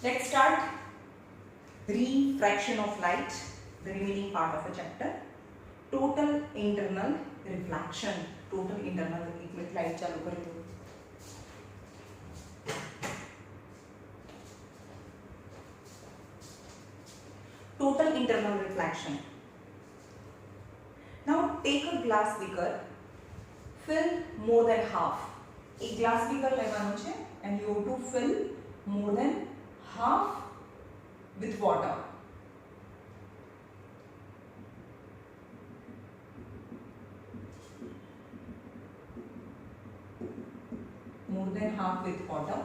Let's start refraction of light, the remaining part of the chapter. Total internal reflection. Total internal, एक minute light चालू कर दो. Total internal reflection. Now take a glass beaker, fill more than half. एक glass beaker लेવાનું છે and you have to fill more than half with water. More than half with water.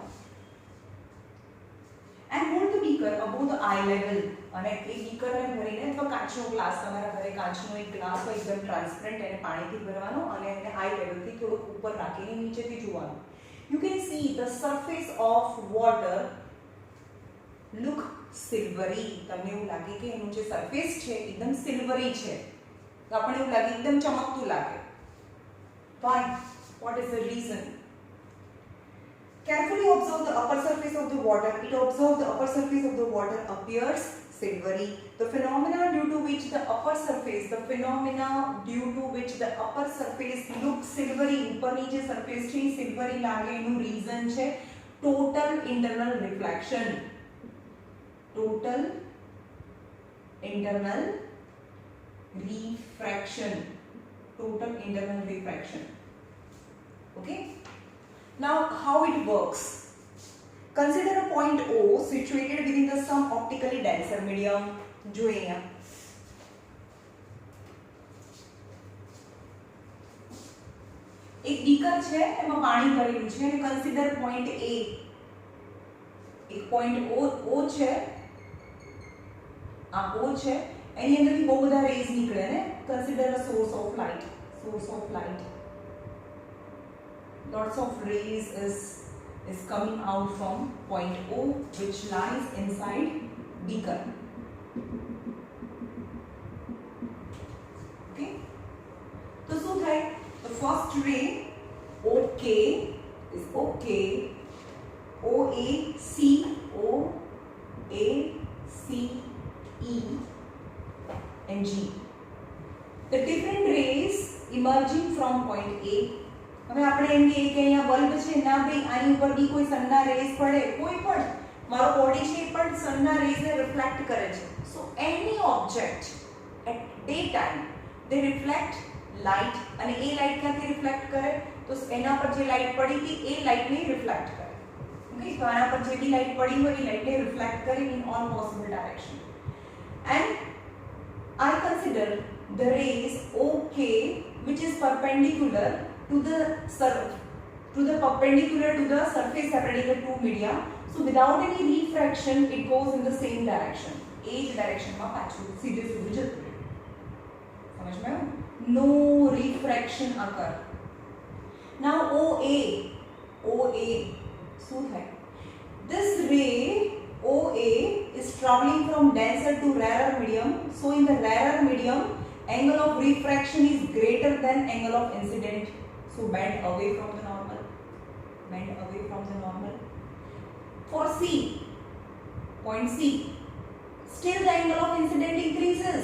And hold the beaker above the eye level. અને એ beaker ને ભરીને અથવા કાચનો glass, તમારા ઘરે કાચનો એક glass હોય એકદમ ટ્રાન્સપરન્ટ, એને પાણીથી ભરવાનો અને એને આઈ લેવલથી થોડુંક ઉપર રાખીને નીચેથી જોવાનું. You can see the surface of water look silvery. તમને એવું લાગે કે એનું જે સરફેસ છે એકદમ સિલ્વરી છે, તો આપણને એવું લાગે એકદમ ચમકતું લાગે. Why? What is the reason? Carefully observe the upper surface of the water. It observes the upper surface of the water appears silvery. The phenomena due to which the upper surface looks silvery, ઉપરની જે surface છે એ silvery લાગે એનું reason છે total internal reflection. Total internal refraction. Total internal refraction. Okay? Now, how it works? Consider a point O situated within the some optically denser medium. જોઈએ અહીંયા એક beaker છે, એમાં પાણી ભરેલું છે અને કન્સિડર પોઈન્ટ A, એક પોઈન્ટ O છે, આ O છે, એની અંદરથી બહુ બધા રેઝ નીકળે ને. Consider a source of light. Lots of rays is coming out from point O, which lies inside beaker. Okay, so શું થાય? The first ray OK is OK, OAC, OACE and G. The different rays emerging from point A. હવે આપણે એમ કહીએ કે અહીંયા bulb છે, ના ભાઈ આની ઉપર બી કોઈ સનના રેઝ પડે, કોઈ પણ મારો બોડી છે પણ સનના રેઝને રિફ્લેક્ટ કરે છે. So any object at the time they reflect light, અને એ લાઇટ ક્યાંથી રિફ્લેક્ટ કરે? તો એના પર જે લાઇટ પડી હતી એ લાઇટને રિફ્લેક્ટ કરે. ઓકે, તો આના પર જે બી લાઇટ પડી હોય એ લાઇટને રિફ્લેક્ટ કરે in all possible direction. And I consider the rays OK, which is perpendicular to the perpendicular to the surface separating the two media. So without any refraction, it goes in the same direction. Age direction માં પાછું સીધે સીધું જતું રહે. સમજ માં આવ્યું? No refraction occur. Now OA શું થાય? This ray OA is traveling from denser to rarer medium. So in the rarer medium, angle of refraction is greater than angle of incident. So bend away from the normal. For C, point C, still the angle of incident increases.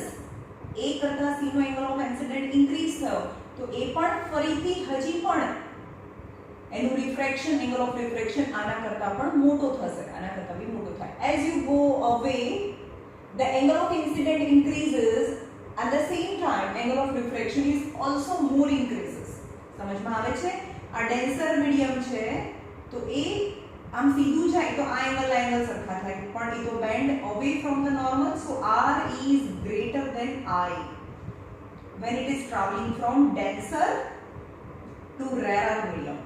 A કરતા C no angle of incident increase થયો, તો A પણ ફરીથી હજી પણ એનું refraction, angle of refraction આના કરતા પણ મોટો થશે, આના કરતા બી મોટો થાય. As you go away, the angle of incident increases. At the same time, angle of refraction is also more increases. સમજમાં આવે છે? આ ડેન્સર મીડિયમ છે તો એ આમ સીધું જાય તો આ એંગલ સરખા થાય, પણ એ તો band away from the normal. So R is greater than I when it is traveling from denser to rarer medium.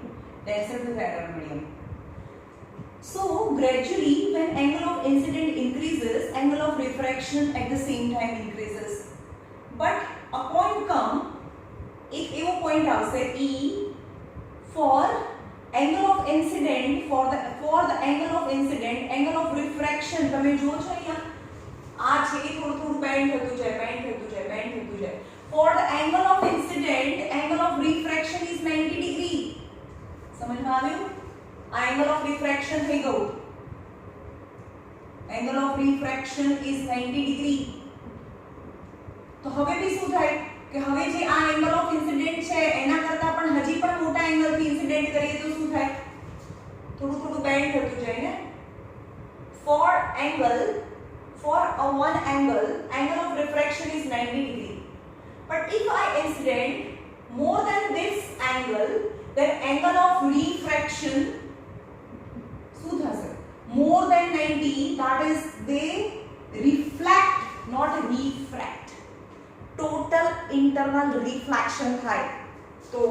So gradually, when angle of incident increases, angle of refraction at the same time increases. But a point come, એક એવો point આવશે E for angle of incident, for the angle of incident, angle of refraction. તમે જો છો અહીંયા આ છે એ થોડું બેન્ડ થતું જાય. For the angle of incident, angle of refraction is 90 degree. સમજમાં આવ્યું? આ angle of refraction થઈ ગયું. ડિગ્રી. તો હવે બી શું થાય કે હવે જે આ એંગલ ઓફ ઇન્સિડન્ટ છે એના કરતા પણ હજી પણ મોટા એંગલ થી ઇન્સિડન્ટ કરીએ તો શું થાય, થોડું થોડું બેન્ડ થતું જાય ને. For one angle of refraction is 90 degree. But if I incident more than this angle, then angle of refraction શું થશે? More than 90, that is they reflect, not refract. Total internal reflection થાય. તો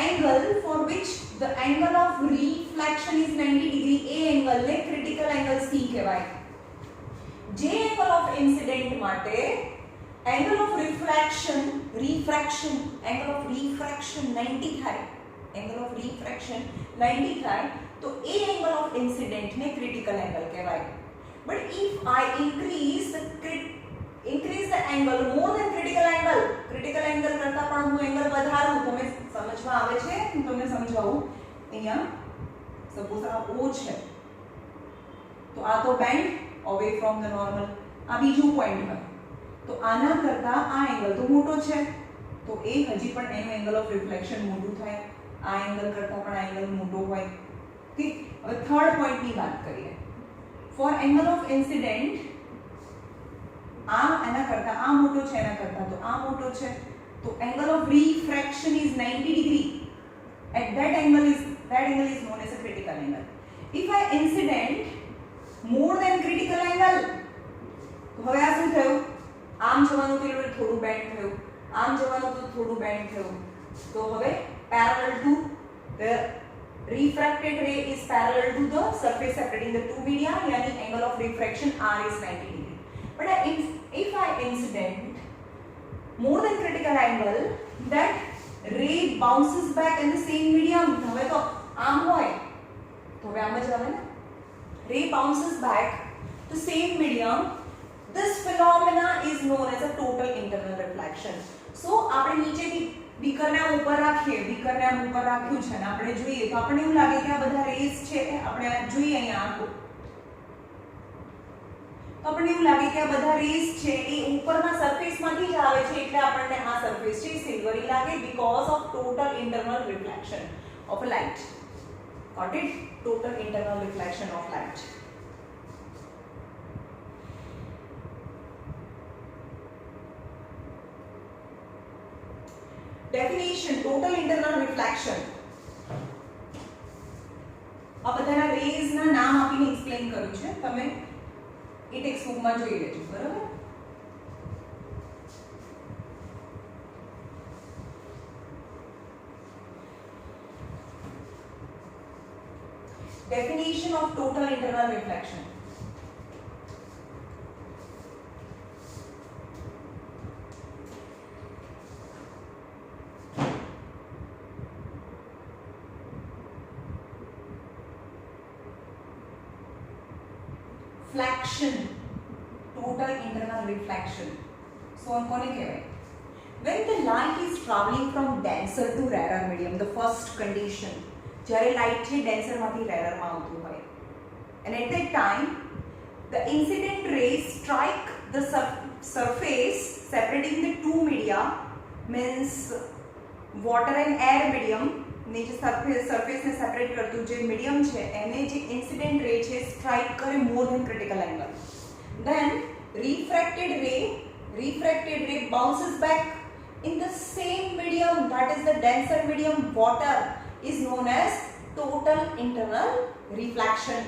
angle for which the angle of reflection is 90 degree, A angle ને critical angle C કહેવાય. જે angle of incident માટે angle of refraction 90 થાય, angle of refraction 90 થાય, તો એ angle of incident ને critical angle કહેવાય. But if I increase the angle more than critical angle કરતા પણ હું angle વધારું, તમે સમજવા આવે છે? હું તમને સમજાવું. અહીંયા સપોઝ આ O છે, તો આ તો band away from the normal, આ બીજું પોઈન્ટ હોય, તો આના કરતા આ એંગલ તો મોટો છે, તો એ હજી પણ એનું એંગલ ઓફ રિફ્લેક્શન મોટું થાય, આ એંગલ કરતા પણ આ એંગલ મોટો હોય. ઠીક. હવે થર્ડ પોઈન્ટની વાત કરીએ. ફોર એંગલ ઓફ ઇન્સિડન્ટ આ એના કરતા આ મોટો છે, એના કરતા તો આ મોટો છે, તો angle of refraction is 90 degree. At that angle is known as a critical angle. If I incident more than critical angle, તો હવે આ શું થયું? આમ જવાનું તો થોડું બેન્ડ થયું, આમ જવાનું તો થોડું બેન્ડ થયું. તો હવે parallel to the refracted ray is parallel to the surface separating the two media, yani angle of refraction R is 90 degree. But if I incident more than critical angle, that ray bounces back in the same medium. હવે તો આમ હોય તો હવે આમ જ આવે ને. Ray bounces back to same medium. This phenomena is known as a total internal reflection. So આપણે નીચેથી બીકરને ઉપર રાખીએ, બીકરને આમ ઉપર રાખ્યું છે ને આપણે જોઈએ તો આપણને એવું લાગે કે આ બધા રેસ છે, આપણે જોઈએ અહીંયા આખું, તો આપણને એવું લાગે કે આ બધા રેસ છે એ ઉપરના સરફેસમાંથી જ આવે છે, એટલે આપણને આ સરફેસ છે સિલ્વરી લાગે because of total internal reflection of a light. Got it? Total internal reflection of light. Definition: total internal reflection. આ બધાના રેઝ ના નામ આપીને એક્સપ્લેન કર્યું છે, તમે એ ટેક્સ્ટ બુકમાં જોઈ લેજો. બરાબર? Definition of total internal reflection. Reflection, total internal reflection. So કોને કહેવાય? When the light is traveling from denser to rarer medium, the first condition, જ્યારે લાઇટ છે ડેન્સર માંથી રેરર માં આવતું હોય, and at that time the incident rays strike the surface separating the two media, means water and air medium, ને જે surface ને separate કરતું જે મીડિયમ છે એને જે ઇન્સિડન્ટ રે છે સ્ટ્રાઇક કરે more than critical angle. Then refracted ray bounces back in the same medium, that is the denser medium, water, is known as total internal reflection.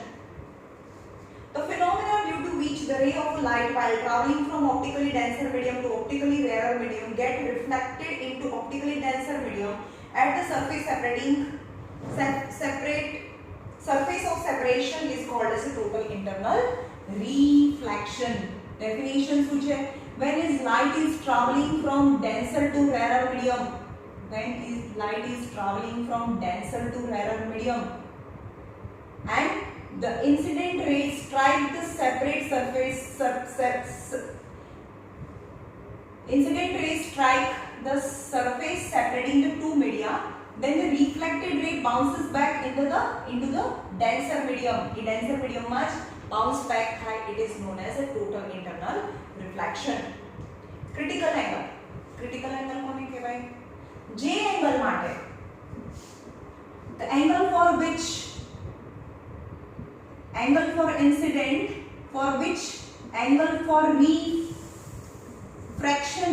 The phenomena due to which the ray of light while traveling from optically denser medium to optically rarer medium get reflected into optically denser medium at the surface surface of separation is called as a total internal reflection. Definition શું છે? When is light is traveling from denser to rarer medium, light is traveling from denser to rarer medium and the incident rays strike the separate surface incident rays strike the surface separating the two media, then the reflected ray bounces back into the denser medium. In denser medium માં bounce back થાય, it is known as a total internal reflection. Critical angle કોને કહેવાય? જે angle માટે the angle for which angle for incident for which angle for refraction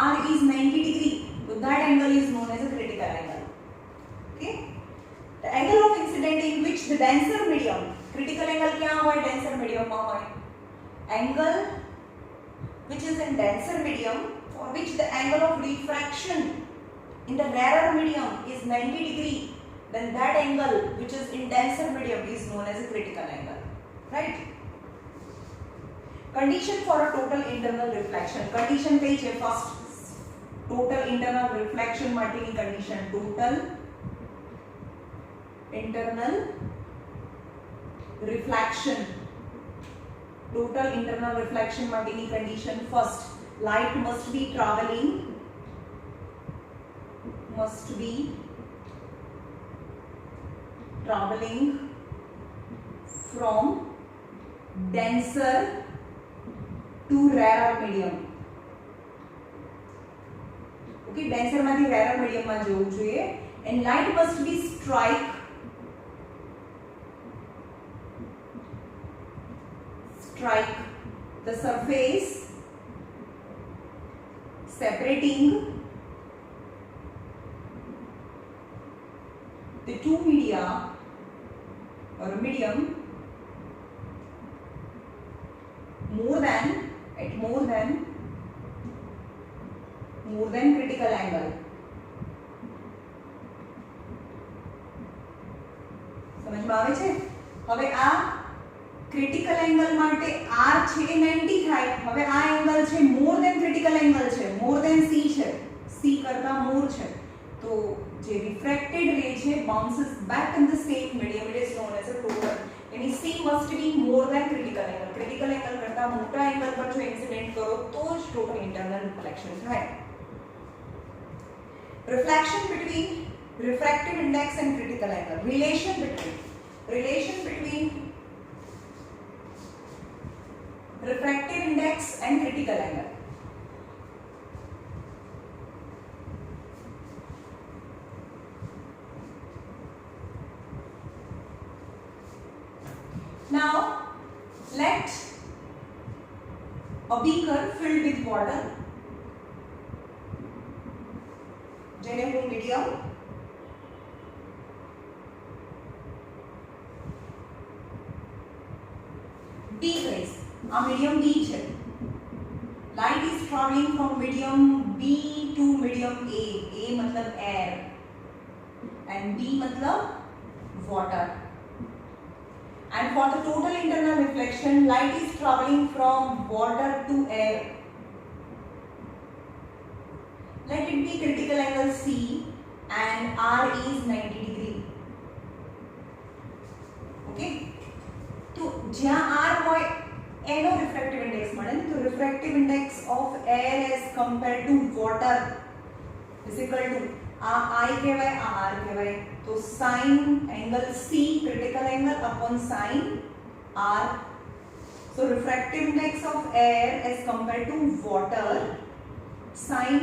r is 90 degree, so that angle is known as a critical angle. Okay, the angle of incident in which the denser medium, critical angle kya hoy? Denser medium ma hoy. Angle which is in denser medium for which the angle of refraction in the rarer medium is 90 degree, then that angle which is in denser medium is known as a critical angle, right? Condition for a total internal reflection. Condition કઈ છે? First, total internal reflection માટેની condition. Total internal reflection. Total internal reflection માટેની condition. First, light must be traveling from denser to rarer medium. Okay, denser માંથી rarer medium માં જવું જોઈએ. And light must be strike the surface separating the two media or medium more than critical angle. સમજ માં આવે છે? હવે આ ક્રિટિકલ એંગલ માટે r છે 90 થાય. હવે આ એંગલ છે મોર ધેન ક્રિટિકલ એંગલ છે, મોર ધેન c છે, c કરતા મોર છે. તો જે રિફ્રેક્ટેડ રે છે bounces back in the same medium, it is known as a total. यानी c must be more than critical angle. critical angle કરતા મોટા એંગલ પર જો ઇન્સિડેન્ટ કરો તો જ total internal reflection થાય. Reflection between refractive index and critical angle. Relation between refractive index and critical angle. Now let a beaker filled with water, જેને હું મીડિયમ B કહીશ. આ મીડિયમ B છે. Light is traveling from medium B to medium A. A मतलब air and B मतलब water. And for the total internal reflection, light is traveling from water to air. Let it be critical angle C and R is 90 degree. Okay? तो જ્યાં R હોય એનો refractive index મળે ને, તો refractive index of air as compared to water is equal to આ I કહેવાય, આ R કહેવાય. તો sin angle C critical angle upon sin R. So refractive index of air as compared to water, sin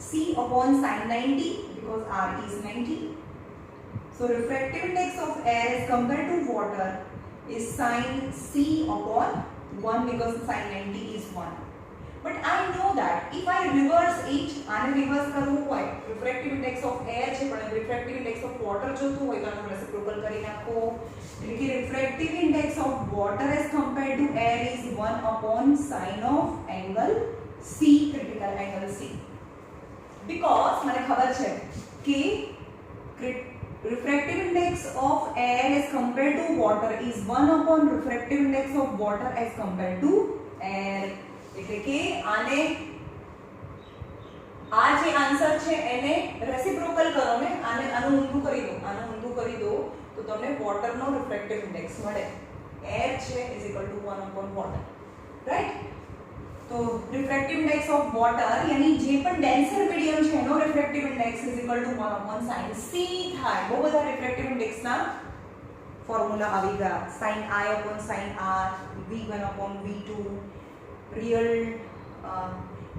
C upon sin 90 because R is 90. So refractive index of air as compared to water is sin C upon 1 because sin 90 is 1. But I know that if I reverse it, આને reverse કરવું હોય, refractive index of air છે પણ refractive index of water જોતું હોય તો આનું reciprocal કરી નાખો. એટલે કે refractive index of water as compared to air is 1 upon sin of angle C, critical angle C. Because મને ખબર છે કે refractive index of air as compared to water is 1 upon refractive index of water as compared to air. એટલે કે આને આ જે answer છે એને રેસિપ્રોકલ કરો ને, આનું ઊંધું કરી દો તો તમને વોટરનો રિફ્રેક્ટિવ ઇન્ડેક્સ મળે. એર છે is equal to 1 upon water, right? તો રિફ્રેક્ટિવ ઇન્ડેક્સ ઓફ વોટર यानी જે પણ ડેન્સર મીડિયમ છે એનો refractive index is equal to 1 upon sin C થાય. બહુ બધા રિફ્રેક્ટિવ ઇન્ડેક્સના फॉर्मूला આવી ગયા sin I upon sin R, V1 upon V2,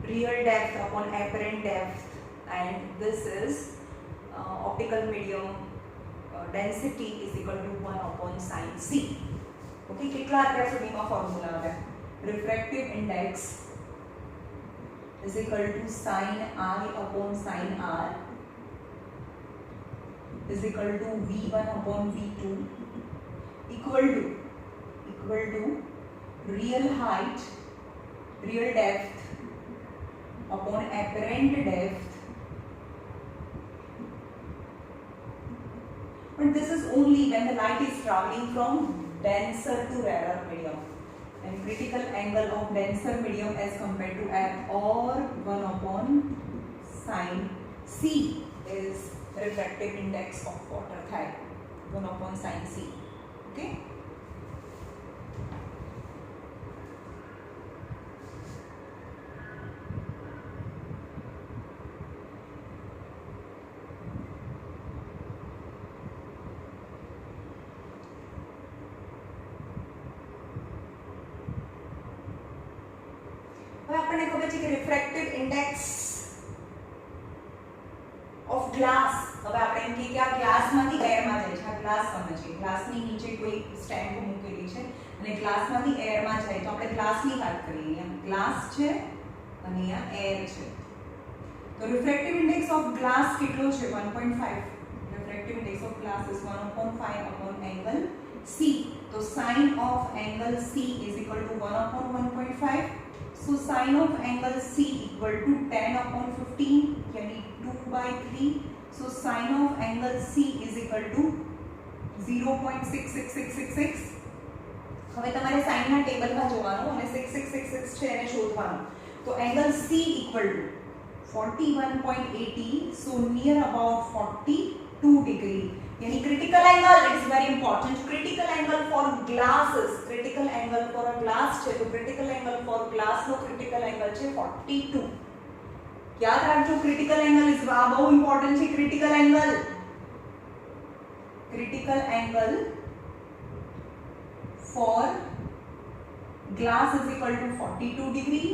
real depth upon apparent depth, and this is optical medium density is equal to 1 upon sin C. Okay, કેટલા અત્યાર સુધીમાં formula આવે? refractive index is equal to sin I upon sin R is equal to V1 upon V2 equal to real height, real depth upon apparent depth. But this is only when the light is traveling from denser to rarer medium, and critical angle of denser medium as compared to F or 1 upon sin C is refractive index of water થાય 1 upon sin C. Okay. હવે આપણને ખબર છે કે refractive index of glass, હવે આપણે એમ કે આ ગ્લાસમાંથી એરમાં જાય છે, આ ગ્લાસ સમજીએ, ગ્લાસની નીચે કોઈ સ્ટેમ્પ મૂકેલી છે અને ગ્લાસમાંથી એરમાં જાય તો આપણે ગ્લાસની વાત કરીએ. અહીંયા ગ્લાસ છે અને અહીંયા એર છે, તો રિફ્રેક્ટિવ ઇન્ડેક્સ ઓફ ગ્લાસ કેટલો છે? 1.5. Refractive index of glass is 1/5 upon angle C. તો sin of angle C is equal to 1 upon 1.5. So sin of angle C equal to 10 upon 15, यानी 2/3. So sin of angle C is equal to 0.66666. હવે તમારે sin ના ટેબલમાં જોવાનું અને 6666 છે એને શોધવાનું. તો angle C equal to 41.80, so near about 42 degree. यानी critical angle, it is very important. Critical angle for glasses, critical angle for a glass છે તો critical angle for glass no critical angle છે 42. યાદ રાખજો, critical angle is બહુ important છે. critical angle for glass is equal to 42 degree,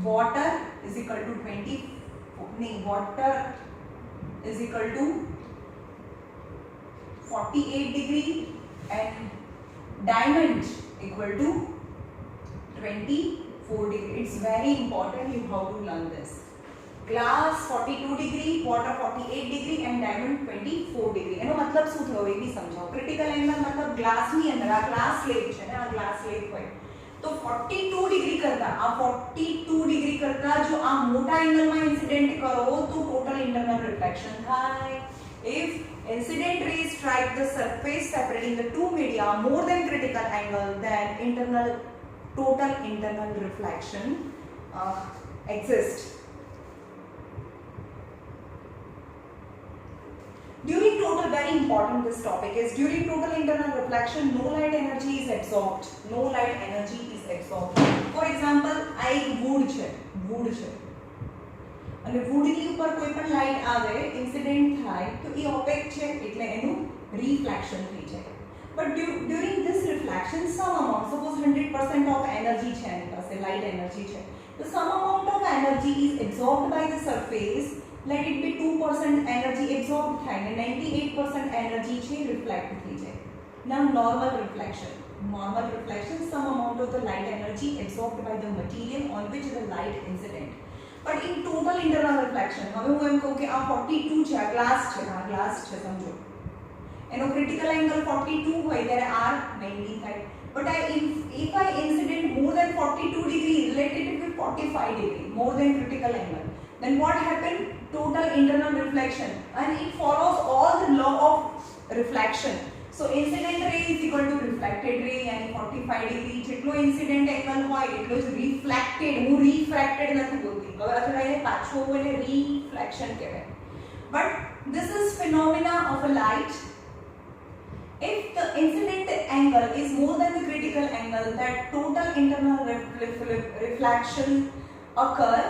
water is equal to water is equal to 48 degree, and diamond equal to 24 degree. It's very important, you have to learn this. Glass 42 degree, water 48 degree and diamond 24 degree. એનો મતલબ શું થયો એ બી સમજાવો. Critical angle મતલબ ગ્લાસની અંદર આ glass slab છે ને, આ ગ્લાસ સ્લેબ હોય તો 42 ડિગ્રી કરતા, આ 42 ડિગ્રી કરતા જો આ મોટા એંગલમાં ઇન્સિડેન્ટ કરો તો ટોટલ ઇન્ટરનલ રિફ્લેક્શન થાય. If incident rays strike the surface separating the two media more than critical angle, then total internal reflection exists. During total, very important this topic is, during total internal reflection no light energy is absorbed. No light energy is absorbed. For example, આ એક wood છે અને વુડની ઉપર કોઈ પણ light આવે, incident થાય તો એ ઓપેક છે એટલે એનું રિફ્લેક્શન થઈ જાય. But during this reflection some amount, suppose 100% of energy છે એની પાસે, લાઇટ એનર્જી છે, તો some amount of energy is absorbed by the surface. Let it be 2% energy absorb થાય ને 98% એનર્જી છે રિફ્લેક્ટ થઈ જાય. Now normal reflection some amount of the light energy absorbed by the material on which the light incident. But in total internal reflection, હવે હું એમ કહું કે આ 42 છે, આ ગ્લાસ છે સમજો, એનો ક્રિટિકલ એંગલ 42 હોય ત્યારે R 90 થાય. But if I incident more than 42 degree related with 45 degree, more than critical angle, then what happened? Total internal reflection, and it follows all the law of reflection. So incident ray is equal to reflected ray, यानी 45 degree જેટલો incident angle હોય એટલો જ reflected, હું refracted નથી બોલતી, હવે અથવા એને પાછો બોલે reflection કહેવાય. But this is phenomena of a light. If the incident angle is more than the critical angle, that total internal reflection occur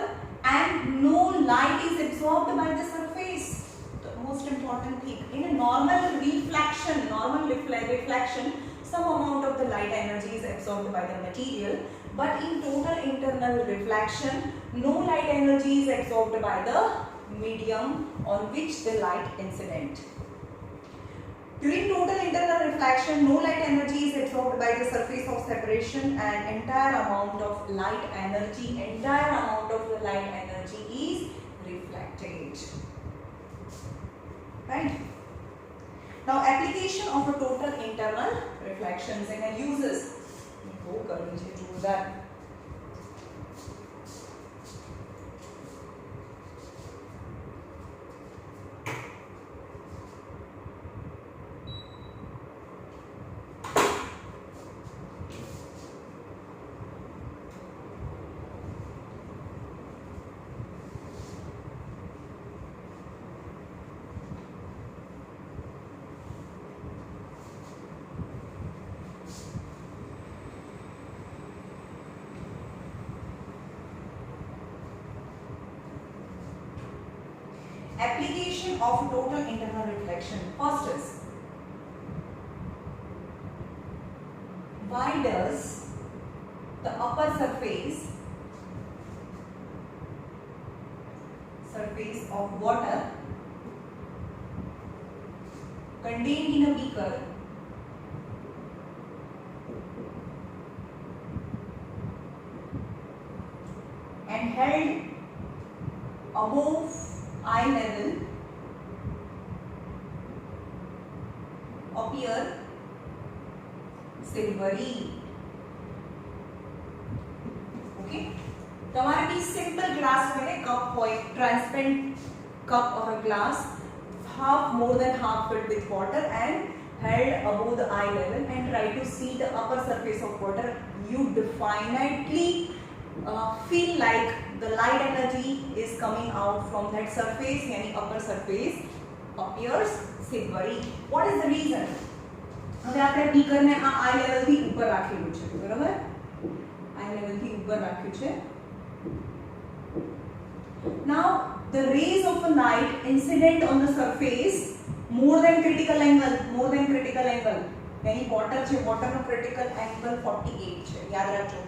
and no light is absorbed by the surface. तो હું most important thing. In a normal reflection, some amount of the light energy is absorbed by the material, but in total internal reflection, no light energy is absorbed by the medium on which the light incident. During total internal reflection, no light energy is absorbed by the surface of separation, and entire amount of the light energy is reflected. Right? Now, application of a total internal reflections and uses. Go to that. Application of total internal reflection. First is, why does the upper surface of water contained in a beaker and held above eye level appear silvery? Okay, તમારે બી simple glass હોય ને, cup હોય, transparent cup or a glass, more than half filled with water and held above the eye level, and try to see the upper surface of water. You definitely feel like the light energy is coming out from that surface, yani upper surface appears silvery. What is the reason? હવે આપણે beaker ને આ આઈ level થી ઉપર રાખેલું છે, બરાબર? આઈ level થી ઉપર રાખ્યું છે. Now the rays of a light incident on the surface more than critical angle, यानी water છે, water નો critical angle 48 છે, યાદ રાખજો.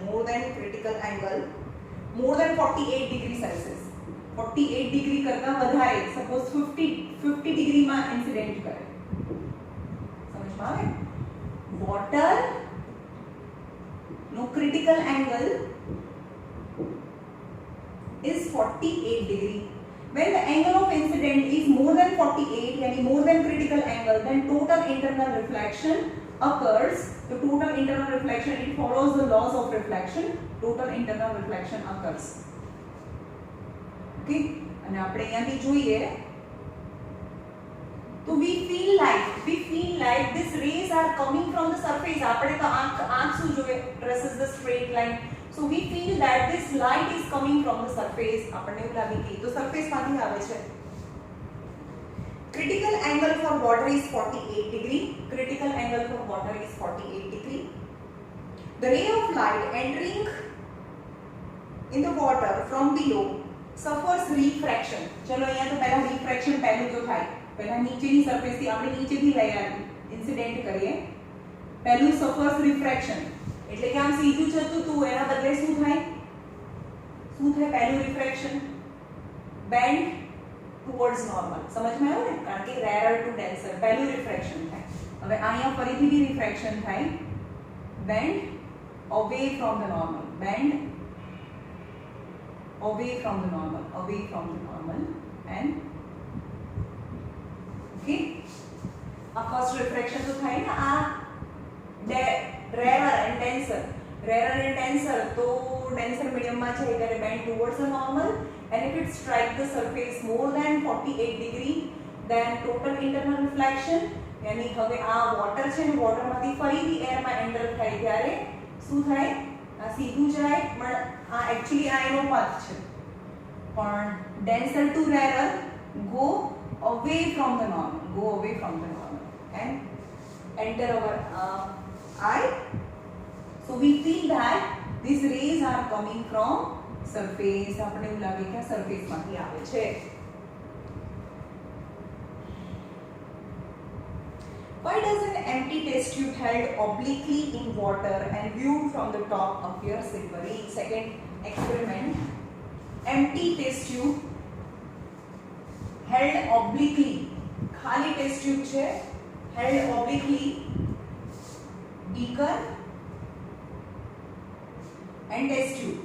more than 48 degree Celsius, 48 degree કરતા વધારે, સપોઝ 50 degree માં ઇન્સિડન્ટ કરે, સમજમાં આવે? water no critical angle is 48 degree. When the angle of incident is more than 48, yani more than critical angle, then total internal reflection occurs. The total internal reflection, it follows the laws of reflection. Total internal reflection occurs. Okay, અને આપણે અહીંયાથી જોઈએ તો we feel like these rays are coming from the surface. આપણે તો આંખ શું જોઈએ, traces the straight line. So we feel that this light is coming from the surface. આપણને એવું લાગે કે તો surface માંથી આવે છે. Critical angle for water is 48 degree. Critical angle for water is 48 degree. The ray of light entering in the water from below suffers refraction. ચલો અહીંયા તો પહેલા refraction પહેલું તો થાય. પહેલા નીચેની surface થી આપણે નીચેથી લઈ ઇન્સિડન્ટ કરીએ. પહેલું suffers refraction. એટલે કે આમ સીધું જતું તું, એના બદલે શું થાય પહેલું રિફ્રેક્શન? Band towards normal. સમજમાં આવ્યું ને? કારણ કે રેરર ટુ ડેન્સર, પહેલું રિફ્રેક્શન થાય. હવે અહીંયા ફરીથી બી રિફ્રેક્શન થાય, band away from the normal, away from the normal and okay, આ ફર્સ્ટ રિફ્રેક્શન તો થાય ને, આ rarer and denser, तो denser medium માં છે ત્યારે bend towards the normal, and if it strike the surface more than 48 degree, then total internal reflection, यानी હવે આ વોટર છે ને, વોટર માંથી ફરીથી એર માં એન્ટર થાય ત્યારે શું થાય? આ સીધું જાય, પણ આ એક્ચ્યુઅલી આ એનો પાથ છે, પણ denser to rarer go away from the normal and enter our eye. So we feel that these rays are coming from surface. આપણે એવું લાગે કે સરફેસ માંથી આવે છે. Why does an empty test tube held obliquely in water and viewed from the top appear silvery? Second experiment. Empty test tube held obliquely, खाली test tube છે, held obliquely, beaker and test tube.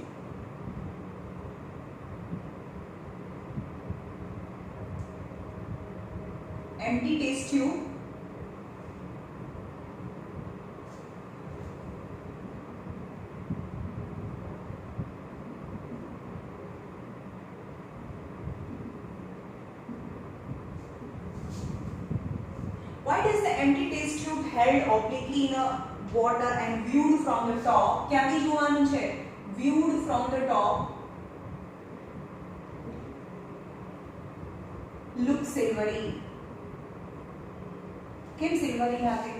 Empty test tube Why does the empty test tube held obliquely in a water and viewed from the top? ક્યાંથી જોવાનું છે? Viewed from the top look silvery. કેમ silvery લાગે?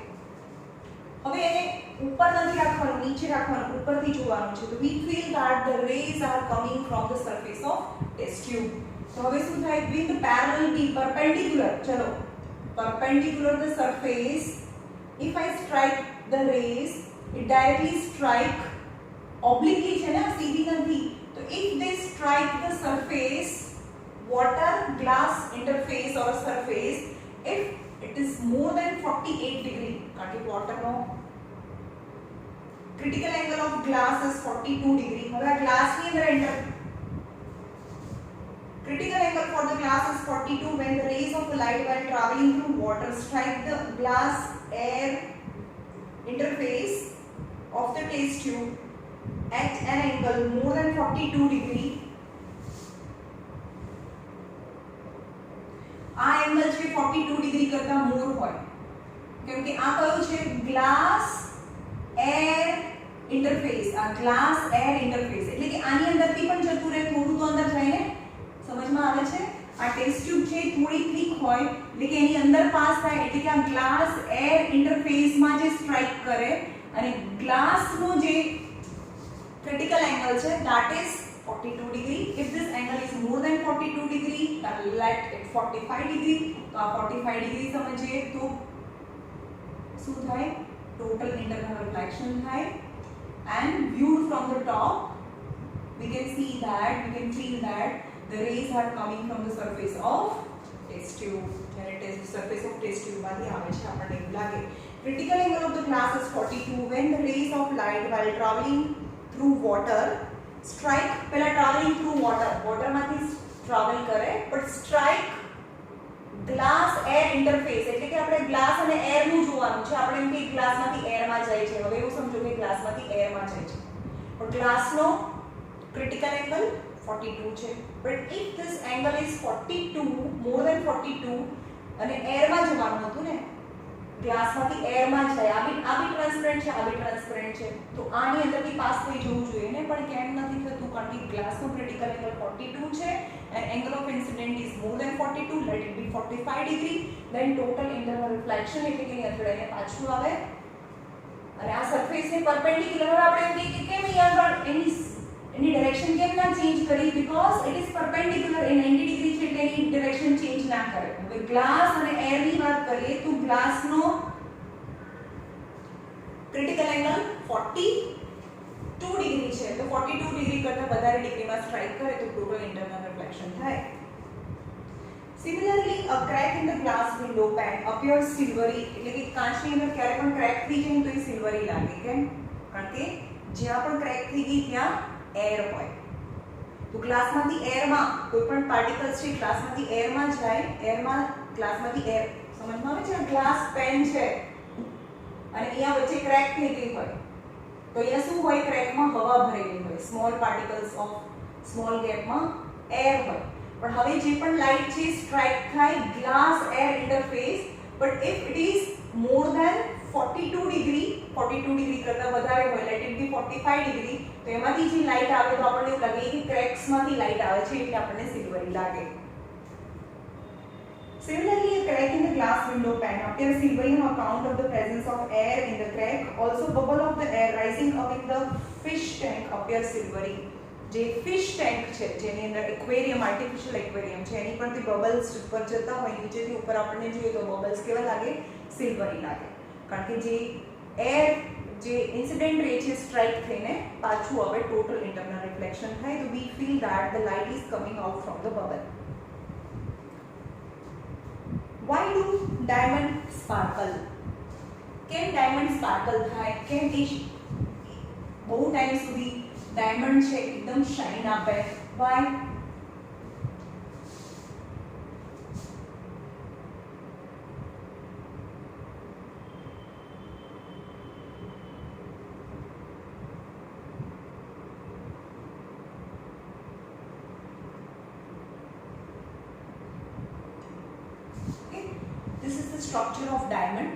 હવે એને ઉપર નથી રાખવાનું, નીચે રાખવાનું, ઉપરથી જોવાનું છે. તો we feel that the rays are coming from the surface of test tube. તો હવે શું થાય? With the parallel be perpendicular. ચલો, perpendicular the surface. If I strike the rays, it directly strike obliquely છે ને, સીધી નથી. તો if they strike the surface, water glass interface or surface, if it is more than 48 degree, કારણ કે water no critical angle of glass is 42 degree. હવે આ glass ની અંદર enter critical angle for the glass is 42 when the rays of the light while traveling through water strike the glass air interface of the test tube at an angle more than 42 degree. આ angle છે 42 degree કરતા મોર હોય, કેમ કે આ કયું છે? Glass air interface. આ ગ્લાસ એર ઇન્ટરફેસ એટલે કે આની અંદરથી પણ જતું રહે, થોડું તો અંદર જાય ને. સમજમાં આવે છે? આ ટેસ્ટ ટ્યુબ છે થોડી થીક હોય એટલે કે એની અંદર પાસ થાય, એટલે કે આ ગ્લાસ એર ઇન્ટરફેસમાં જે સ્ટ્રાઇક કરે અને ગ્લાસનો જે ક્રિટિકલ એંગલ છે that is 42 degree. If this angle is more than 42 degree, let it 45 degree. तो आप 45 degree समझिए तो શું થાય? Total internal reflection થાય. And viewed from the top, we can see that, we can feel that the rays are coming from the surface of test tube. જ્યારે test surface of test tube માંથી આવે છે આપણને એવું લાગે. Critical angle of the glass is 42 when the rays of light while traveling through water strike. પહેલા traveling through water માંથી travel કરે, but strike glass air interface એટલે કે આપણે ગ્લાસ અને એર નું જોવાનું છે. આપણે એમ કે ગ્લાસ માંથી એર માં જાય છે, હવે એવું સમજો કે ગ્લાસ માંથી એર માં જાય છે, પણ ગ્લાસ નો critical angle 42 છે. But if this angle is 42, more than 42 અને એર માં જવાનું હતું ને, ગ્લાસ માંથી એર માં જાય, આ બી ટ્રાન્સપરન્ટ છે, આ બી ટ્રાન્સપરન્ટ છે, તો આની અંદરથી પાસ થઈ જવું જોઈએ ને, પણ કેમ નથી થતું? કારણ કે ગ્લાસનો ક્રિટિકલ એંગલ 42 છે and angle of incident is more than 42, let it be 45 degree, then total internal reflection એટલે કે અથડાઈને પાછું આવે અને આ સરફેસને પરપેન્ડિક્યુલર. આપણે એમ કહીએ કે કેમ યાર એની ડાયરેક્શન કેમ ના ચેન્જ કરી? Because it is perpendicular A 90 degree છે એટલે એની ડાયરેક્શન ચેન્જ ના કરે. હવે ગ્લાસ અને એરની વાત કરીએ તો ગ્લાસનો ક્રિટિકલ એંગલ 42 ડિગ્રી છે, તો 42 ડિગ્રી કરતા વધારે ડિગ્રીમાં સ્ટ્રાઇક કરે તો ટોટલ ઇન્ટરનલ રિફ્લેક્શન થાય. Similarly, a crack in the glass window pane appears silvery. એટલે કે કાચની અંદર ક્યારે પણ ક્રેક થઈ જાય તો એ સિલ્વરી લાગે. કેમ? કારણ કે જ્યાં પણ ક્રેક થઈ ગઈ ત્યાં એર હોય. તો ગ્લાસમાંથી એરમાં કોઈ પણ પાર્ટિકલ્સ છે ગ્લાસમાંથી એરમાં જાય, એરમાં ગ્લાસમાંથી એર, સમજમાં આવે છે? ગ્લાસ પેન છે અને અહીંયા વચ્ચે ક્રેક થઈ ગઈ હોય તો અહીંયા શું હોય? ક્રેકમાં હવા ભરેલી હોય, સ્મોલ પાર્ટિકલ્સ ઓફ સ્મોલ ગેપમાં એર હોય. પણ હવે જે પણ લાઇટ છે સ્ટ્રાઇક થાય glass air interface, but if it is more than 42 degree કરતા વધારે હોય, લેટ ઇટ બી 45 ડિગ્રી, તો એમાંથી જે લાઇટ આવે તો આપણને એવું લાગે કે ક્રેક્સમાંથી લાઇટ આવે છે એટલે આપણને સિલ્વરી લાગે. Similarly, a crack in the glass window pane appears silvery on account of the presence of air in the crack. Also, bubble of the air rising up in the fish tank appears silvery. જે fish tank છે જેની અંદર aquarium, artificial aquarium છે, એની પરથી bubbles ઉપર જતા હોય, નીચેથી ઉપર આપણને જોઈએ તો બબલ્સ કેવા લાગે? સિલ્વરી લાગે, કારણ કે જે એર જે ઇન્સિડન્ટ રે છે સ્ટ્રાઇક થઈને પાછું હવે ટોટલ ઇન્ટરનલ રિફ્લેક્શન થાય, તો વી feel that the light is coming out from the bubble. Why do diamond sparkle? કેમ ડાયમંડ સ્પાર્કલ થાય? કેમ એ બહુ ટાઈમ સુધી ડાયમંડ છે એકદમ શાઇન આપે? Why? This is the structure of diamond.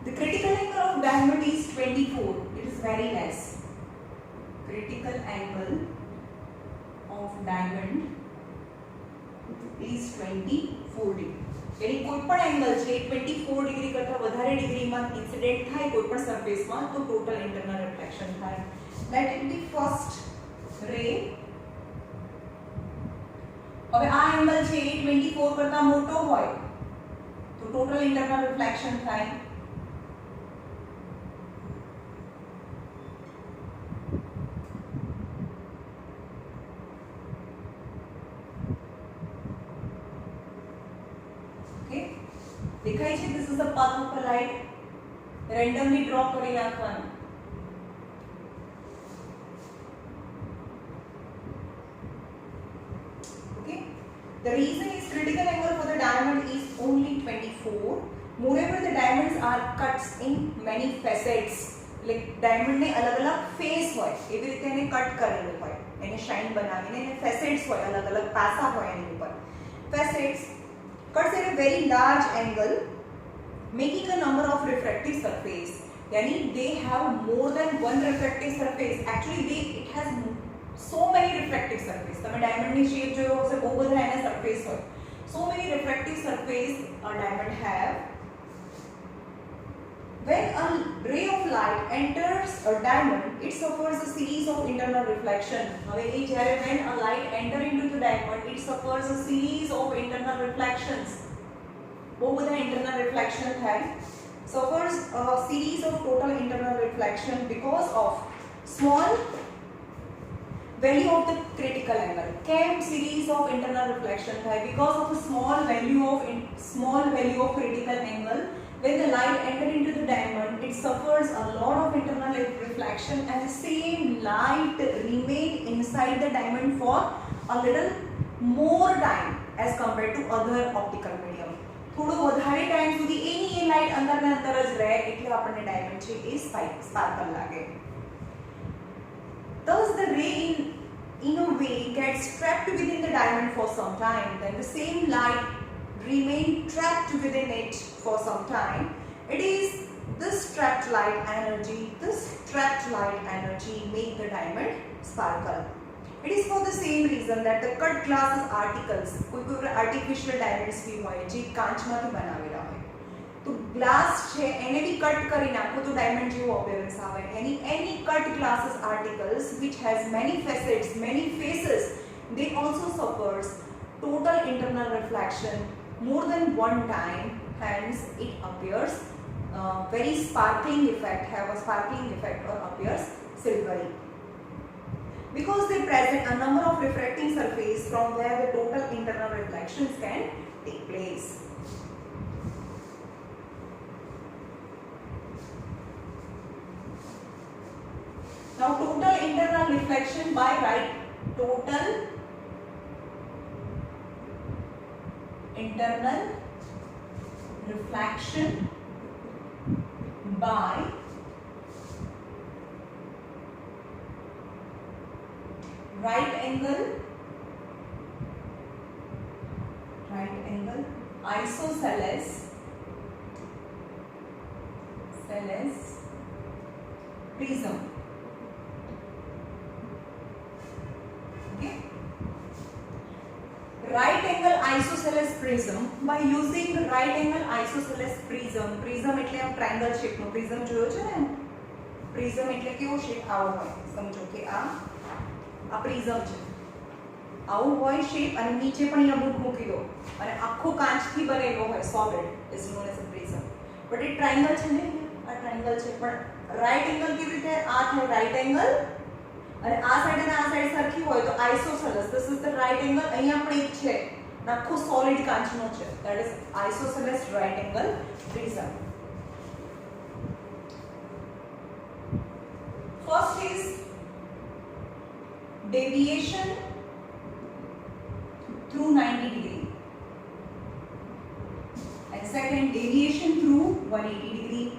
The critical angle of diamond is 24. It is very less. Critical angle of diamond is 24 degree. यानी कोई पण एंगल છે 24 ડિગ્રી કરતા વધારે ડિગ્રીમાં ઇન્સિડન્ટ થાય કોઈ પણ સરફેસમાં તો ટોટલ ઇન્ટરનલ રિફ્લેક્શન થાય. લેટ ઇટ બી ફર્સ્ટ રે. હવે આ એંગલ છે એ 24 કરતા મોટો હોય તો ટોટલ ઇન્ટરનલ રિફ્લેક્શન થાય. ઓકે, દેખાય છે? This is the path of a light. Randomly draw કરી નાખવાનું. The reason is critical angle for the diamond is only 24. Moreover, the diamonds are cuts in many facets. Like diamond ने अलग-अलग face होय, एवी रीते એને cut કરેલું હોય, એને શાઇન બનાવીને એને facets હોય, अलग-अलग પાસા હોય એની ઉપર. Facets cuts at a very large angle, making a number of refractive surface. यानी they have more than one refractive surface. Actually, it has so many refractive surface. તમે diamond ની shape જોયો હશે, બહુ બધા એના surface હોય. So many refractive surface a diamond have. When a ray of light enters a diamond, it suffers a series of internal reflection. હવે એ જ્યારે when a light enter into the diamond, it suffers a series of internal reflections. બહુ બધા internal reflection થાય. Suffers a series of total internal reflection because of small value of the critical angle. Cam series of internal reflection થાય because of a small value of critical angle. When the light enter into the diamond, it suffers a lot of internal reflection and the same light remain inside the diamond for a little more time as compared to other optical medium. થોડો વધારે time સુધી એની એ light અંદરને અંદર જ રહે એટલે આપણને diamond છે એ sparkle લાગે. Thus the ray in a way gets trapped within the diamond for some time. Then the same light remain trapped within it for some time. It is this trapped light energy make the diamond sparkle. It is for the same reason that the cut glass articles, कोई artificial diamonds भी હોય જે કાચમાંથી બનાવેલા હોય, તો glass છે એને બી cut કરી નાખો તો ડાયમંડ જેવો અપિયરન્સ આવે. any cut glasses articles which has many facets, many faces, they also suffers total internal reflection more than one time, hence it appears very sparkling effect, have a sparkling effect or appears silvery. Because they present a number of refracting surface from where the total internal reflections can take place. Now total internal reflection by right, total internal reflection by right angle isosceles prism. Okay, right angle isosceles prism. By using the right angle isosceles prism એટલે આમ triangle shape નો prism જોયો છે ને, prism એટલે કેવો shape આવો હોય, સમજો કે આ પ્રિઝમ છે, આવું હોય શેપ અને નીચે પણ અહીંયા બુક મૂકી દો અને આખો કાચથી બનેલો હોય solid, is known as a prism. But A triangle છે ને, આ ટ્રાયંગલ છે, પણ રાઈટ એંગલ કેવી રીતે? આ થાય રાઈટ એંગલ અને આ સાઈડ અને આ સાઈડ સરખી હોય તો isosceles. This is the right angle. અહીંયા પણ એક છે, આખો સોલિડ કાચનો છે, that is isosceles right angle prism. First is deviation through 90 degree and second deviation through 180 degree.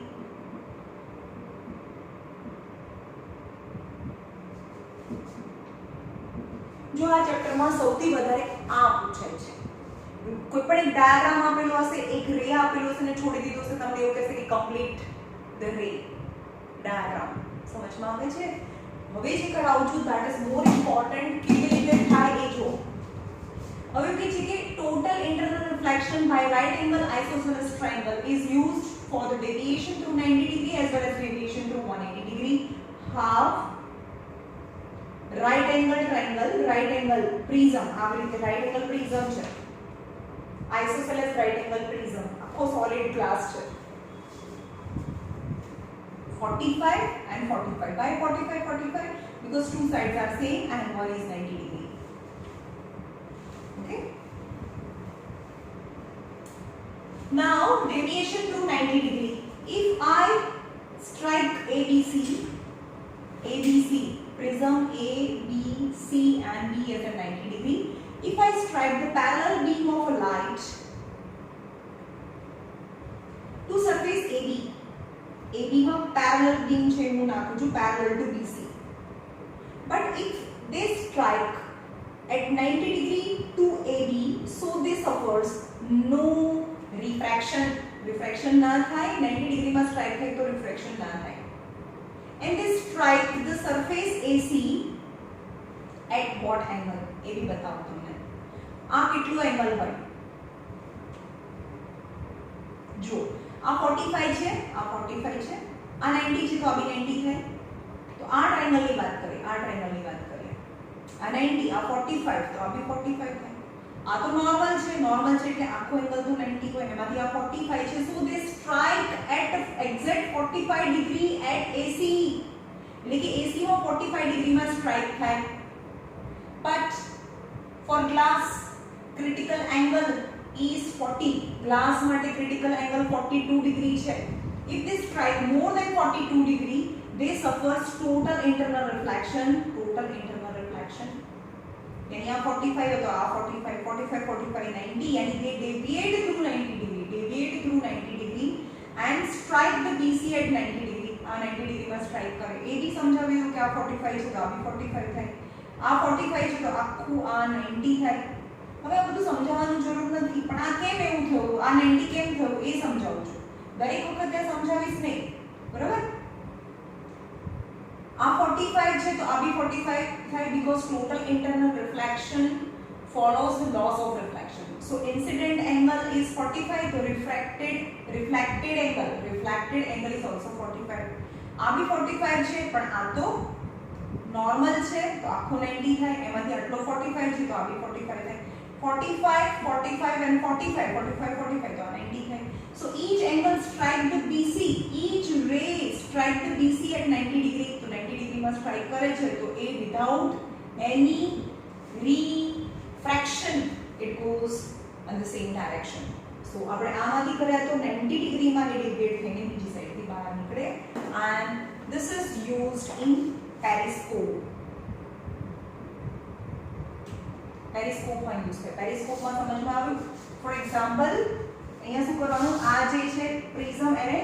જો આ ચેપ્ટરમાં સૌથી વધારે આ પૂછાય છે. કોઈ પણ એક ડાયાગ્રામ આપેલો હશે, એક રે આપેલો હશે અને છોડી દીધો હશે, તમને એવું કહેશે કે કમ્પ્લીટ ધ રે ડાયાગ્રામ. સમજમાં આવે છે? હવે જે કરાવું છું ધેટ ઇઝ મોર ઇમ્પોર્ટન્ટ. કેવી રીતે થાય એ જો. હવે કે છે કે total internal reflection by right angle isosceles triangle is used for the deviation through 90 degree as well as deviation through 180 degree. Half right angle triangle, right angle prism. આવી રીતે right angle prism છે, isosceles right angle prism, આખો solid glass છે. 45 and 45. Why 45 45? Because two sides are same and one is 90 degree. Okay. Now deviation through 90 degree. If I strike ABC prism A, B, C and B at a 90 degree. If I strike the parallel beam of a light to surface AB માં parallel beam છે હું નાખું છું parallel to BC. But if they strike at 90 degree to AB, so they suffers no refraction. Refraction ના થાય, 90 degree માં strike થાય તો refraction ના થાય. And they strike the surface AC at what angle? એ બી બતાવું તમને. આ કેટલું એંગલ હોય? જો આ 45 છે, આ 45 છે, આ 90 છે તો આ બી 90 થાય. તો આ ટ્રાયંગલની વાત કરીએ, આ ટ્રાયંગલની વાત કરીએ. આ 90, આ 45 તો આ બી 45 થાય. આ તો નોર્મલ છે, નોર્મલ છે એટલે આખો એંગલ તો 90 હોય, એમાંથી આ 45 છે. So they strike at exact 45 degree at AC. એટલે કે AC માં 45 ડિગ્રીમાં સ્ટ્રાઇક થાય. But for glass critical angle is 40. Glass માટે critical angle 42 degree છે. If they strike more than 42 degree, they suffers total internal reflection. Total internal reflection. यानी यहाँ 45 है तो आ 45, 45, 45, 90 यानी they deviate through 90 degree. Deviate through 90 degree and strike the BC at 90 degree. Uh 90 degree में strike करे. ये भी समझावी दो कि आ 45 છે તો આ બી 45 થાય. આ 45 છે તો આખું આ 90 થાય. હવે આ બધું સમજાવવાનું જરૂર નથી, પણ આ કેમ એવું થયું, આ 90 કેમ થયું એ સમજાવું છું. દરેક વખતે સમજાવીશ નહીં, બરાબર? આ 45 છે તો આ બી 45 થાય because total internal reflection follows the laws of reflection. So incident angle is 45, so reflected angle is also 45. આ બી 45 છે પણ આ તો નોર્મલ છે તો આખો 90 થાય, એમાંથી આટલો 45 છે તો આ બી 45 થાય. 45, 45 and 45, 45, 45 तो 90 है. So each angle strike the BC, each ray strike the BC at 90 degree. तो 90 degree में strike करे छे तो A without any refraction it goes in the same direction. So આપણે આમાંથી કર્યા તો 90 degree માં એ deviate થઈને બીજી સાઈડ થી બહાર નીકળે. And this is used in periscope. Periscope માં યુઝ કરે. पेरिस्कोप માં સમજમાં આવ્યું? ફોર એક્ઝામ્પલ અહીંયા શું કરવાનું, આ જે છે પ્રિઝમ એને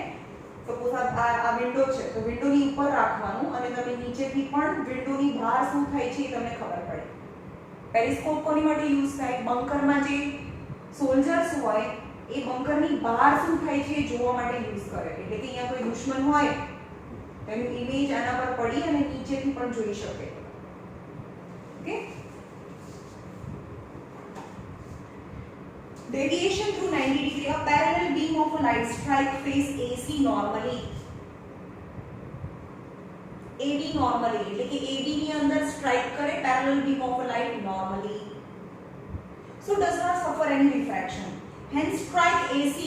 સપોઝ આ વિન્ડો છે તો વિન્ડોની ઉપર રાખવાનું અને તમે નીચેથી પણ વિન્ડોની બહાર શું થાય છે એ તમને ખબર પડે. પેરિસ્કોપ કોની માટે યુઝ થાય? બંકરમાં જે સોલ્જર્સ હોય એ બંકરની બહાર શું થાય છે એ જોવા માટે યુઝ કરે. એટલે કે અહીંયા કોઈ દુશ્મન હોય તેનું ઇમેજ આના પર પડી અને નીચેથી પણ જોઈ શકે. Okay. Deviation through 90 degree, a parallel beam of a light strike face AC normally. AB normally, એટલે કે AB ની અંદર સ્ટ્રાઇક કરે parallel beam of a light normally. So does not suffer any refraction. hence strike AC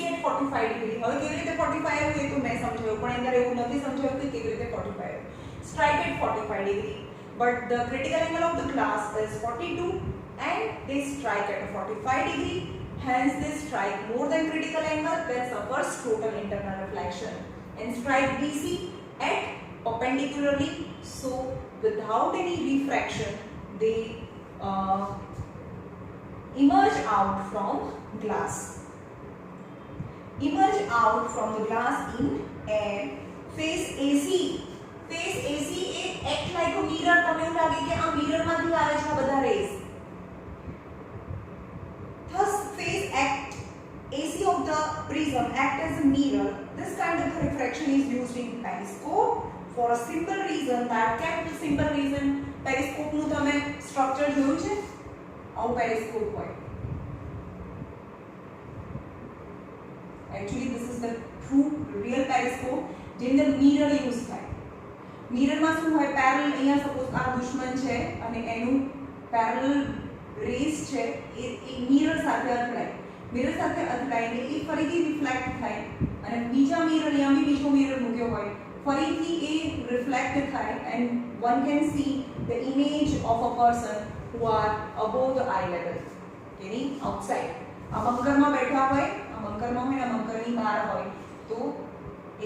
at 45 degree. હવે કેવી રીતે 45 આવ્યું એ તો મેં સમજાવ્યું, પણ અંદર એવું નથી સમજાવ્યું કે કેવી રીતે 45 આવ્યું. Strike at 45 degree, but the critical angle of the glass is 42 and they strike at 45 degree. Hence they strike more than critical angle, then suffers total internal reflection, and strike BC at perpendicularly, so without any refraction they emerge out from glass. Emerge out from the glass in air. Face AC A act like a mirror. તમને એવું લાગે કે આ mirror માંથી આવે છે આ બધા rays. Thus phase act AC of the prism act as a mirror. This kind of refraction is used in periscope for a simple reason that simple reason periscope નું તમે સ્ટ્રક્ચર જોયું છે? આવું periscope હોય. Actually this is the true real periscope જેની અંદર mirror use થાય. Mirror માં શું હોય, પેરેલલ, અહીંયા સપોઝ આ દુશ્મન છે અને એનું પેરેલલ રેઝ છે એ મિરર સાથે અથડાઈને એ ફરીથી રિફ્લેક્ટ થાય અને બીજા મિરર, અહીંયા બી બીજો મિરર મૂક્યો હોય, ફરીથી એ રિફ્લેક્ટ થાય and one can see the image of a person who are above the eye level, meaning outside. આ બંકરમાં બેઠા હોય, આ બંકરમાં હોય ને બંકરની બહાર હોય, તો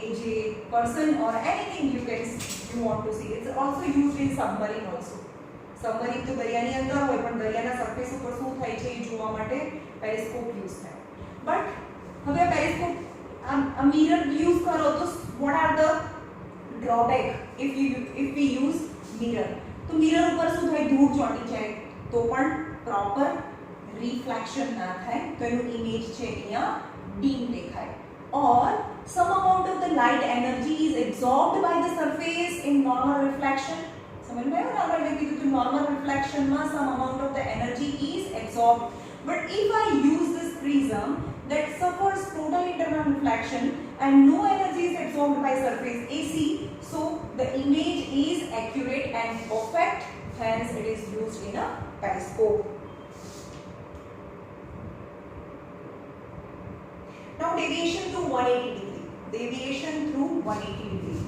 a person or anything you want to see. It's also used in submarine also. Submarine તો દરિયાની અંદર હોય, પણ દરિયાના સરફેસ ઉપર શું થાય છે એ જોવા માટે પેરિસ્કોપ યુઝ થાય. બટ હવે પેરિસ્કોપ આ મિરર યુઝ કરો તો what are the drawback if we use mirror? તો મિરર ઉપર શું થાય, ધૂળ ચોંટી જાય તો પણ પ્રોપર રિફ્લેક્શન ના થાય, તો એનું ઇમેજ છે અહીંયા ડીમ દેખાય. Or some amount of the light energy is absorbed by the surface in normal reflection. समझ में आया ना? अगर मैं कहूँ तो normal reflection में some amount of the energy is absorbed. But if I use this prism that suffers total internal reflection and no energy is absorbed by surface AC, so the image is accurate and perfect. Hence it is used in a periscope. Now deviation through 180 degree. Deviation through 180 degree.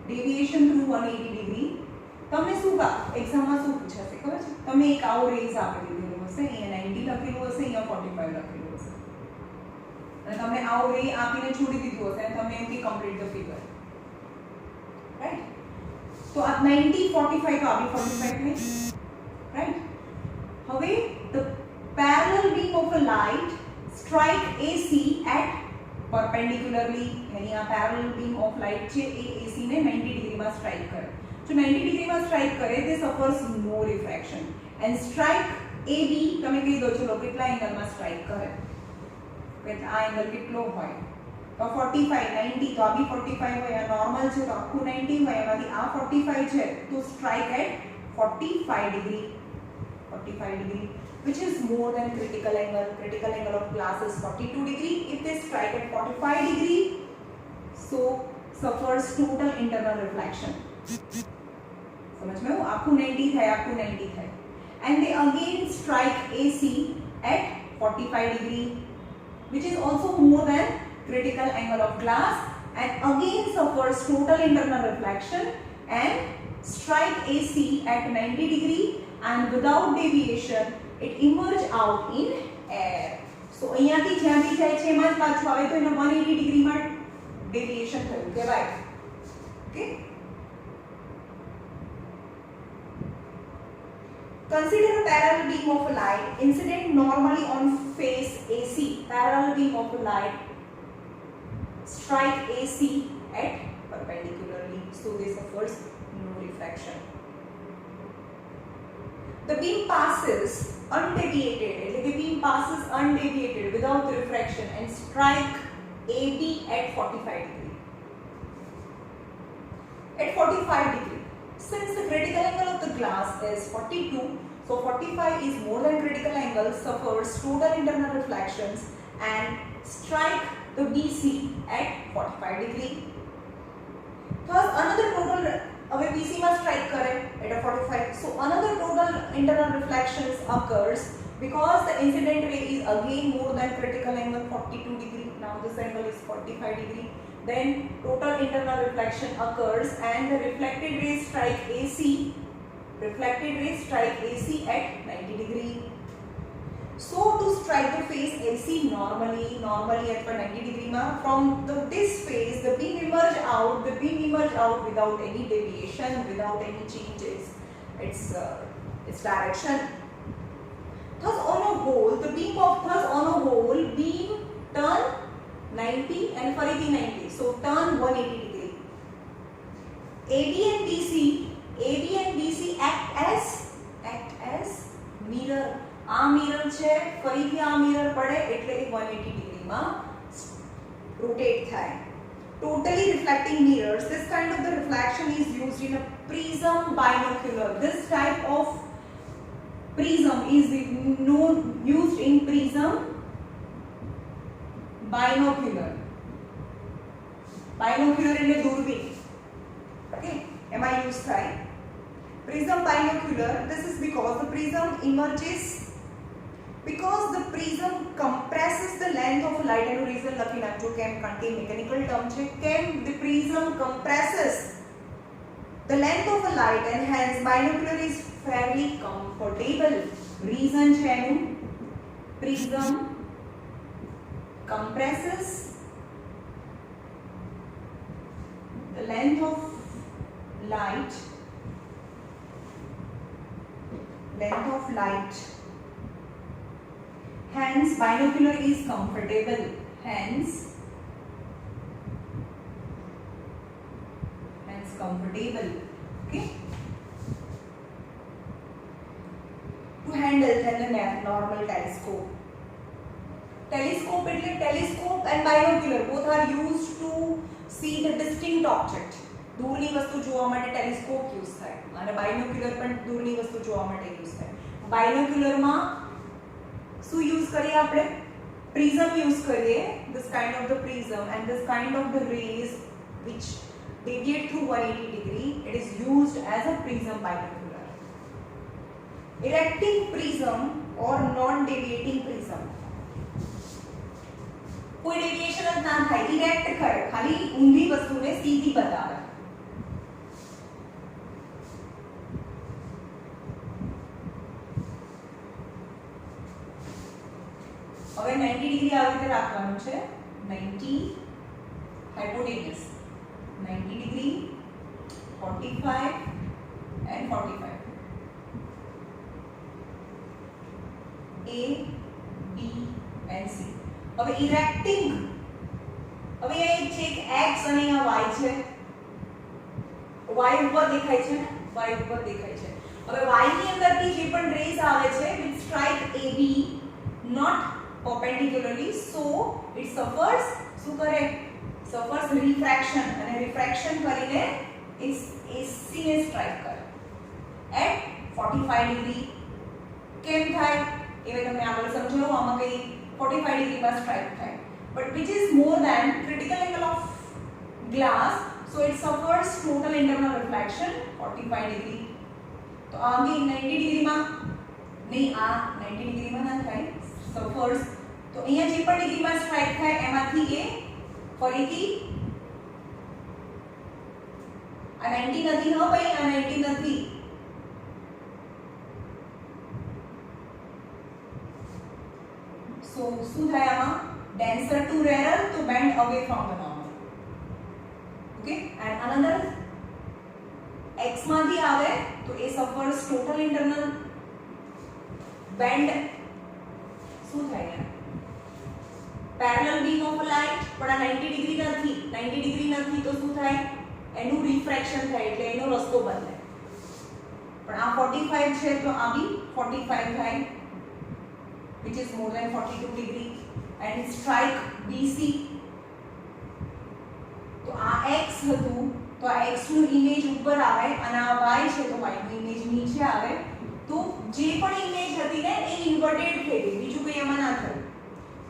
Deviation through 180 degree. તમને શું એક્ઝામમાં શું પૂછાશે ખબર છે? તમે એક આવો rays આપી દીધેલું હશે, અહીંયા 90 લખેલું હશે, અહીંયા 45 લખેલું હશે, અને તમને આવો રે આપીને છોડી દીધું હશે અને તમે એમ કે કમ્પ્લીટ ધ ફિગર, રાઈટ? तो आप 90 45 तो अभी 45 है, राइट? હવે the parallel beam of a light strike AC at perpendicularly, यानी આ parallel beam of light છે એ AC ને 90 ડિગ્રી માં સ્ટ્રાઇક કરે. જો 90 ડિગ્રી માં સ્ટ્રાઇક કરે તે suffers no refraction and strike AB તમે કહી દો ચલો કેટલા એંગલ માં સ્ટ્રાઇક કરે, કે આ એંગલ કેટલો હોય, तो 45 90 तो अभी 45 હોય, આ નોર્મલ છે તો આખું 90 હોય, એમાંથી આ 45 છે તો strike at 45 degree, 45 degree, which is more than critical angle. Critical angle of glass is 42 degree. If they strike at 45 degree, so suffers total internal reflection. समझ में? આખું 90 થાય, આખું 90 થાય, and they again strike AC at 45 degree, which is also more than critical angle of glass, and again suffers total internal reflection and strike AC at 90 degree, and without deviation it emerge out in air. So અહીંયાથી જ્યાં બી જાય છે એમાં જ પાછું આવે, તો એને 180 ડિગ્રી માં ડેવિએશન થયું કહેવાય. Okay, consider a parallel beam of light incident normally on face AC. Parallel beam of light strike AC at perpendicularly, so this suffers no refraction. The beam passes undeviated, એટલે કે beam passes undeviated without refraction and strike AB at 45 degree. At 45 degree, since the critical angle of the glass is 42, so 45 is more than critical angle, suffers total internal reflections and strike the BC at 45 degree. Thus another total હવે PC માં strike કરે at a 45. So another total internal reflections occurs because the incident ray is again more than critical angle 42 degree. Now this angle is 45 degree. Then total internal reflection occurs and the reflected rays strike AC. Reflected rays strike AC at 90 degree. So to strike the face AC normally at 90 degree ma, from this phase the beam emerge out without any deviation, without any changes its direction. Thus on a whole beam turn 90 and farithi 90, so turn 180 degree. AB and BC act as mirror. આ mirror છે, ફરીથી આ mirror પડે એટલે 180 ડિગ્રીમાં rotate થાય. Totally reflecting mirrors, this kind of the reflection is used in a prism binocular. This type of prism is used in prism binocular. Binocular એટલે દૂરબીન. Okay, એમાં use થાય. Prism binocular, this is because the prism compresses the length of light. એનું reason લખી નાખજો કેમ, કારણ કે mechanical term છે. કેમ the prism compresses the length of a light and hence binocular is fairly comfortable. Reason છે એનું, prism compresses the length of light hence binocular is comfortable. Hence comfortable. Okay, to handle the normal telescope એટલે telescope and binocular both are used to see the distinct object. દૂરની વસ્તુ જોવા માટે telescope use થાય અને binocular પણ દૂરની વસ્તુ જોવા માટે યુઝ થાય. બાયનોક્યુલરમાં શું યુઝ કરીએ આપણે? પ્રિઝમ યુઝ કરીએ. This kind of the prism and this kind of the rays which deviate through 180 degree, it is used as a prism binocular. Erecting prism or non-deviating prism, કોઈ deviation જ ના થાય, erect કરે, ખાલી ઊંધી વસ્તુને સીધી બતાવે. હવે 90 ડિગ્રી આવી રીતે રાખવાનું છે. 90 હાઇપોટેનસ, 90 degree, 45 and 45. A, B and C. હવે ઇરેક્ટિંગ, હવે એ છે કે x અને આ y છે. y ઉપર દેખાય છે ને, y ઉપર દેખાય છે. હવે y ની અંદરથી જે પણ રેઝ આવે છે which strike AB not perpendicularly, so it suffers refraction અને refraction કરીને AC ને સ્ટ્રાઇક કરે at 45 ડિગ્રી. કેમ થાય એ મેં તમને આગળ સમજાવ્યું. આમાં કઈ 45 ડિગ્રી માં સ્ટ્રાઇક થાય, but which is more than critical angle of glass, so it suffers total internal reflection 45 degree. તો આ બી 90 ડિગ્રી માં નહીં, આ 90 ડિગ્રી માં ના થાય, suffers. તો અહીંયા જે પણ ડિગ્રી માં સ્ટ્રાઇક થાય એમાંથી એ ફરીથી આ 90 નથી, હા ભાઈ આ 90 નથી. So શું થાય આમાં? Denser to rarer to bend away from the normal. Okay, and another x માંથી આવે તો એ suffers total internal bend. શું થાય? parallel beam of a light, પણ આ 90 ડિગ્રી નથી, 90 ડિગ્રી નથી તો શું થાય? એનું રિફ્રેક્શન થાય એટલે એનો રસ્તો બદલાય. પણ આ 45 છે તો આ બી 45 થાય, which is more than 42 degree, and strike BC. તો આ x હતું તો આ x નું ઇમેજ ઉપર આવે અને આ y છે તો y નું ઇમેજ નીચે આવે. તો જે પણ ઇમેજ હતી ને એ ઇન્વર્ટેડ થઈ ગઈ, બીજું કંઈ એમાં ના થયું.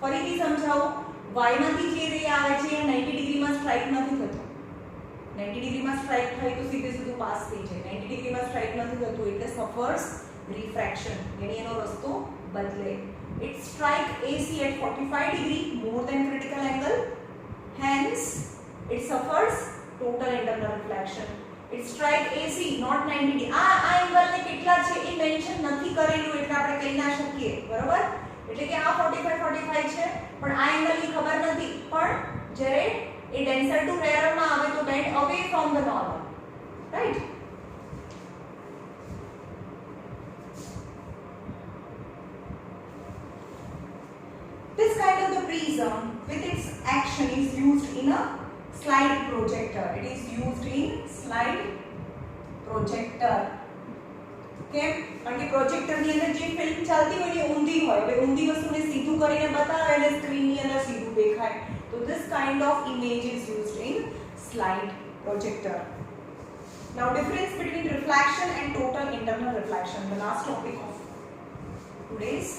ફરીથી સમજાવું, y માંથી જે રે આવે છે એ 90 ડિગ્રીમાં સ્ટ્રાઇક નથી થતો, 90 ડિગ્રીમાં સ્ટ્રાઇક થાય તો સીધે સીધું પાસ થઈ જાય, 90 ડિગ્રીમાં સ્ટ્રાઇક નથી થતું એટલે સફર્સ રિફ્રેક્શન, yani એનો રસ્તો બદલે. It strike AC at 45 degree more than critical angle, hence it suffers total internal reflection. It strike AC not 90 degree. આ એંગલ ને કેટલા છે એ મેન્શન નથી કરેલું એટલે આપણે કહી ના શકીએ, બરોબર? એટલે કે આ 45 છે પણ આ એંગલ ની ખબર નથી, પણ જ્યારે એ ડેન્સર ટુ રેરર માં આવે તો band away from the normal, right? This kind of the prism with its action is used in a slide projector. It is used in slide projector. કેમ? કારણ કે પ્રોજેક્ટર ની અંદર જે ફિલ્મ ચાલતી હોય એ ઊંધી હોય, હવે ઊંધી વસ્તુને સીધું કરીને બતાવે એટલે સ્ક્રીન ની અંદર સીધું દેખાય. So this kind of image is used in slide projector. Now difference between reflection and total internal reflection, the last topic of today's.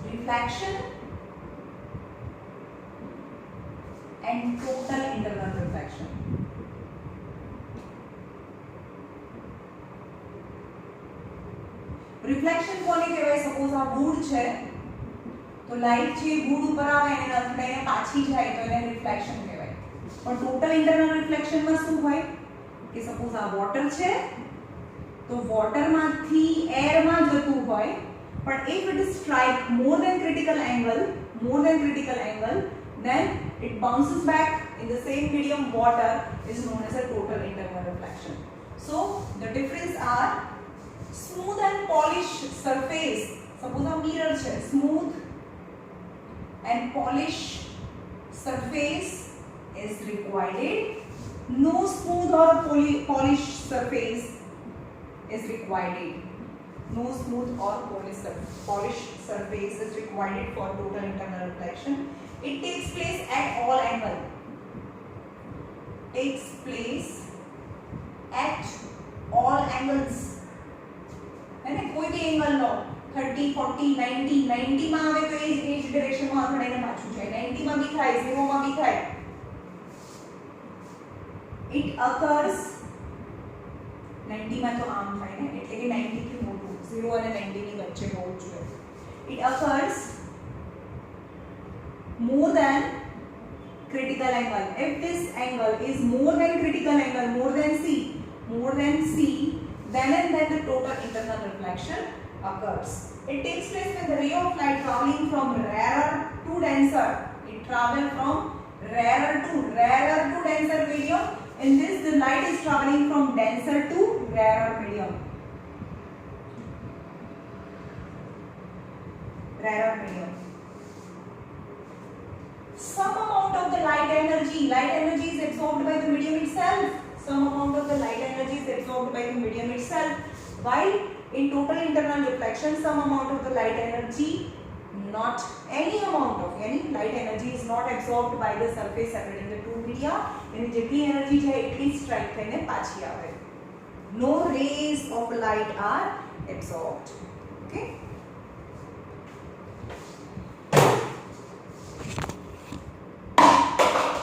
Reflection and total internal reflection. Reflection કોને કહેવાય? સપોઝ આ Wood છે તો light જે Wood ઉપર આવે એને અથડાઈને પાછી જાય તો એને રિફ્લેક્શન કહેવાય. પણ ટોટલ ઇન્ટરનલ રિફ્લેક્શન માં શું હોય કે સપોઝ આ વોટર છે તો વોટર માંથી એર માં જતું હોય, but if it is strike more than critical angle, then it bounces back in the same medium. Water is known as a total internal reflection. So the difference are smooth and polished surface. Suppose a mirror है, smooth and polished surface is required. No smooth or polished surface is required. No smooth or polished surface is required for total internal reflection. It takes place at all angles. Takes place at all angles. અને કોઈ બી angle લો 30, 40, 90, 90 માં આવે તો એ જ direction માં અથડાઈને પાછું જાય, 90 માં બી થાય, 0 માં બી થાય. It occurs 90 માં તો આમ થાય ને, એટલે કે 90 થી મોટું 0 અને 90 ની વચ્ચે હોવું જોઈએ. It occurs more than critical angle. If this angle is more than critical angle, more than C, then and then the total internal reflection occurs. It takes place when the ray of light traveling from rarer to denser. It travels from rarer to denser medium. In this, the light is traveling from denser to rarer medium. Some amount of the light energy is absorbed by the medium itself. While in total internal reflection, some amount of the light energy, not any amount of any light energy is not absorbed by the surface separating the two media. એની જેટલી energy છે એટલી strike થઈને પાછી આવે. No rays of light are absorbed. Okay.